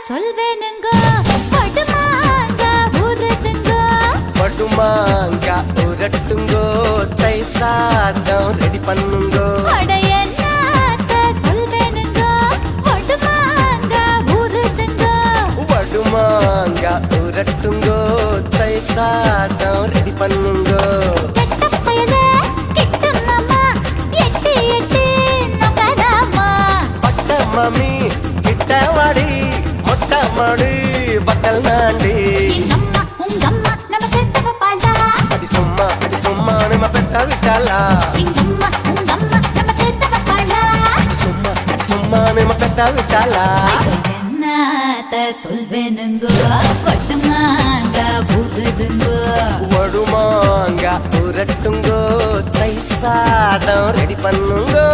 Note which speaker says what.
Speaker 1: சொல்வேனுங்கோ படுமாங்க ஊறுதுங்கோ
Speaker 2: படுமாங்க ஊறட்டுங்கோ தை சாதம் ரெடி பண்ணுங்கோ
Speaker 1: அட என்னத்த சொல்வேனுங்கோ படுமாங்க ஊறுதுங்கோ
Speaker 2: படுமாங்க ஊறட்டுங்கோ தை சாதம் ரெடி பண்ணுங்கோ
Speaker 1: கெட்டப்பயலே கிட்டம்மா எட்டி எட்டி நொக்கதாமா
Speaker 2: பட்ட மம்மி கிட்ட வாடி மொட்டை மாடி பட்டல் நாண்டி
Speaker 1: எங்கம்மா உங்கம்மா நம்ம செத்தவ பாடா
Speaker 2: அடி சும்மா நம்ம பெத்த விட்டாளா
Speaker 1: எங்கம்மா உங்கம்மா நம்ம செத்தவ பாடா
Speaker 2: சும்மா நம்ம பெத்த விட்டாளா
Speaker 1: என்னத்த சொல்வேனுங்கோ படுமாங்க ஊறுதுங்கோ
Speaker 2: வடுமாங்க ஊரட்டுங்கோ தை சாதம் ரெடி பண்ணுங்கோ